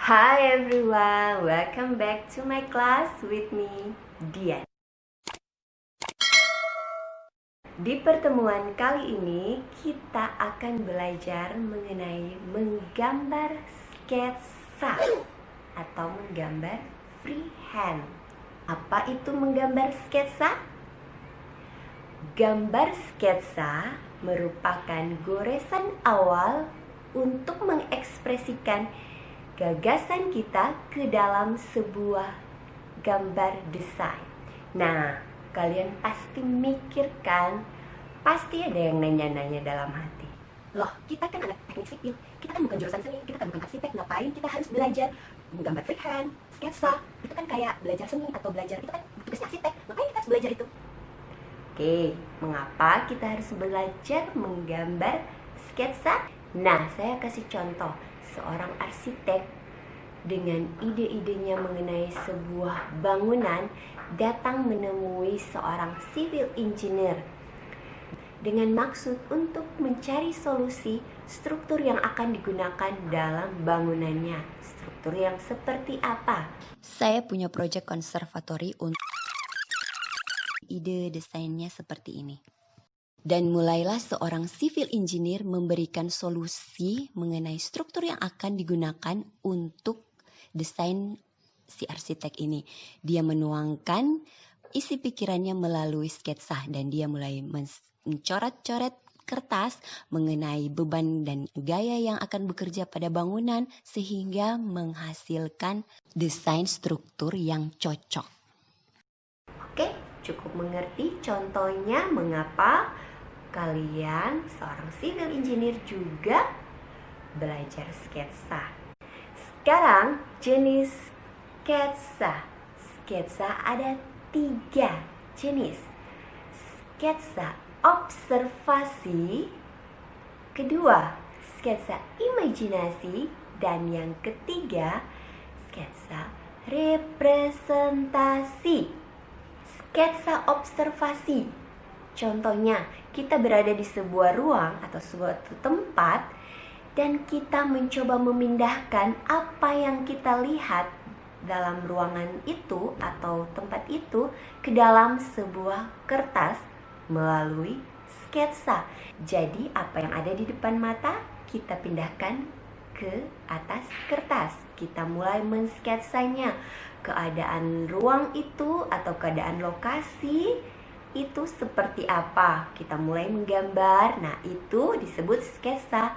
Hi everyone, welcome back to my class with me, Dian. Di pertemuan kali ini, kita akan belajar mengenai menggambar sketsa atau menggambar freehand. Apa itu menggambar sketsa? Gambar sketsa merupakan goresan awal untuk mengekspresikan gagasan kita ke dalam sebuah gambar desain. Nah, kalian pasti mikirkan, pasti ada yang nanya-nanya dalam hati. Loh, kita kan anak teknik sipil, kita kan bukan jurusan seni, kita kan bukan arsitek, ngapain kita harus belajar menggambar freehand, sketsa? Itu kan kayak belajar seni atau belajar, itu kan tugasnya arsitek, ngapain kita harus belajar itu? Oke, mengapa kita harus belajar menggambar sketsa? Nah, saya kasih contoh. Seorang arsitek dengan ide-idenya mengenai sebuah bangunan datang menemui seorang civil engineer dengan maksud untuk mencari solusi struktur yang akan digunakan dalam bangunannya. Struktur yang seperti apa? Saya punya proyek konservatori untuk ide desainnya seperti ini. Dan mulailah seorang civil engineer memberikan solusi mengenai struktur yang akan digunakan untuk desain si arsitek ini. Dia menuangkan isi pikirannya melalui sketsa dan dia mulai mencoret-coret kertas mengenai beban dan gaya yang akan bekerja pada bangunan sehingga menghasilkan desain struktur yang cocok. Oke, cukup mengerti contohnya mengapa kalian seorang civil engineer juga belajar sketsa. Sekarang jenis sketsa. Sketsa ada 3 jenis. Sketsa observasi, kedua sketsa imajinasi, dan yang ketiga sketsa representasi. Sketsa observasi, contohnya kita berada di sebuah ruang atau suatu tempat dan kita mencoba memindahkan apa yang kita lihat dalam ruangan itu atau tempat itu ke dalam sebuah kertas melalui sketsa. Jadi apa yang ada di depan mata kita pindahkan ke atas kertas. Kita mulai mensketsanya, keadaan ruang itu atau keadaan lokasi itu seperti apa. Kita mulai menggambar. Nah, itu disebut sketsa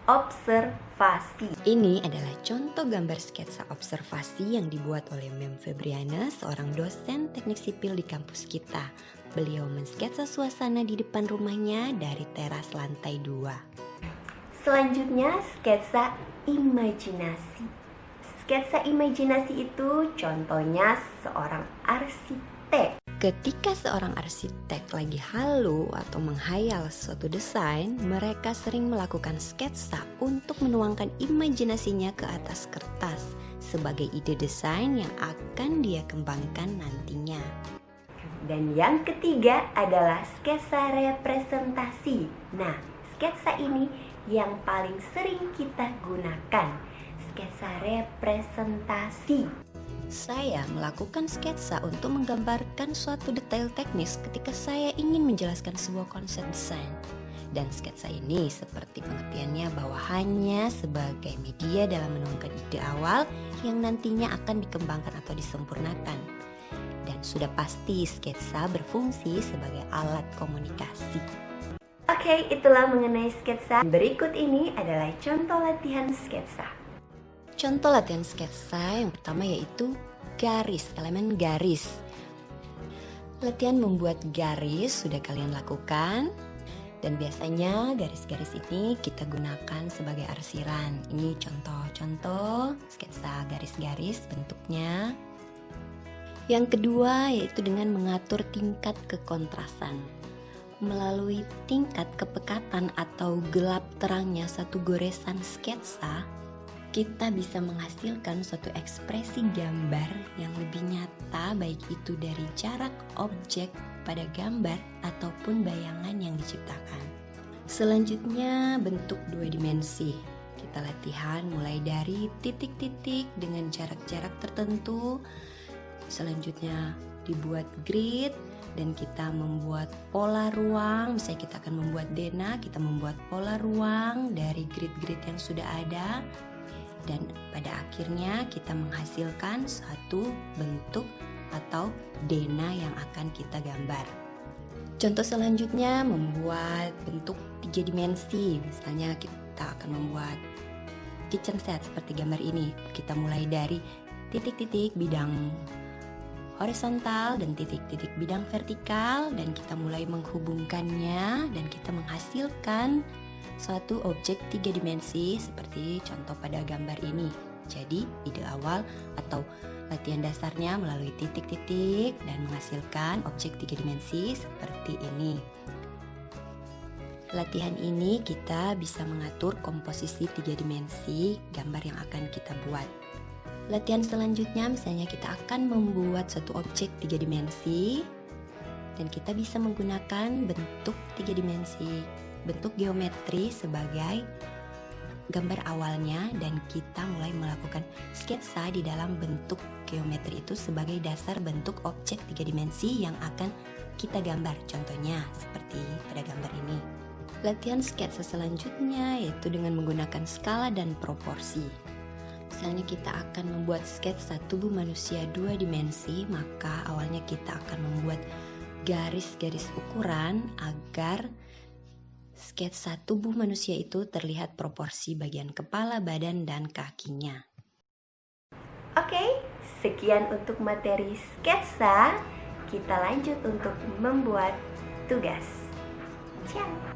observasi. Ini adalah contoh gambar sketsa observasi yang dibuat oleh Mem Febriana, seorang dosen teknik sipil di kampus kita. Beliau mensketsa suasana di depan rumahnya dari teras lantai 2. Selanjutnya, sketsa imajinasi. Sketsa imajinasi itu contohnya seorang arsitek. Ketika seorang arsitek lagi halu atau menghayal suatu desain, mereka sering melakukan sketsa untuk menuangkan imajinasinya ke atas kertas sebagai ide desain yang akan dia kembangkan nantinya. Dan yang ketiga adalah sketsa representasi. Nah, sketsa ini yang paling sering kita gunakan. Sketsa representasi. Saya melakukan sketsa untuk menggambarkan suatu detail teknis ketika saya ingin menjelaskan sebuah konsep desain. Dan sketsa ini seperti pengertiannya bahwa hanya sebagai media dalam menuangkan ide awal yang nantinya akan dikembangkan atau disempurnakan. Dan sudah pasti sketsa berfungsi sebagai alat komunikasi. Oke, itulah mengenai sketsa. Berikut ini adalah contoh latihan sketsa. Contoh latihan sketsa yang pertama yaitu garis, elemen garis. Latihan membuat garis sudah kalian lakukan. Dan biasanya garis-garis ini kita gunakan sebagai arsiran. Ini contoh-contoh sketsa garis-garis bentuknya. Yang kedua yaitu dengan mengatur tingkat kekontrasan. Melalui tingkat kepekatan atau gelap terangnya satu goresan sketsa, kita bisa menghasilkan suatu ekspresi gambar yang lebih nyata, baik itu dari jarak objek pada gambar ataupun bayangan yang diciptakan. Selanjutnya bentuk 2 dimensi. Kita latihan mulai dari titik-titik dengan jarak-jarak tertentu. Selanjutnya dibuat grid dan kita membuat pola ruang. Misalnya kita akan membuat denah, kita membuat pola ruang dari grid-grid yang sudah ada. Dan pada akhirnya kita menghasilkan satu bentuk atau denah yang akan kita gambar. Contoh selanjutnya membuat bentuk 3 dimensi. Misalnya kita akan membuat kitchen set seperti gambar ini. Kita mulai dari titik-titik bidang horizontal dan titik-titik bidang vertikal, dan kita mulai menghubungkannya dan kita menghasilkan suatu objek 3 dimensi seperti contoh pada gambar ini. Jadi ide awal atau latihan dasarnya melalui titik-titik dan menghasilkan objek 3 dimensi seperti ini. Latihan ini kita bisa mengatur komposisi 3 dimensi gambar yang akan kita buat. Latihan selanjutnya misalnya kita akan membuat suatu objek 3 dimensi dan kita bisa menggunakan bentuk 3 dimensi, bentuk geometri sebagai gambar awalnya, dan kita mulai melakukan sketsa di dalam bentuk geometri itu sebagai dasar bentuk objek 3 dimensi yang akan kita gambar. Contohnya seperti pada gambar ini. Latihan sketsa selanjutnya yaitu dengan menggunakan skala dan proporsi. Misalnya kita akan membuat sketsa tubuh manusia 2 dimensi, maka awalnya kita akan membuat garis-garis ukuran agar sketsa tubuh manusia itu terlihat proporsi bagian kepala, badan, dan kakinya. Oke, sekian untuk materi sketsa. Kita lanjut untuk membuat tugas. Ciao.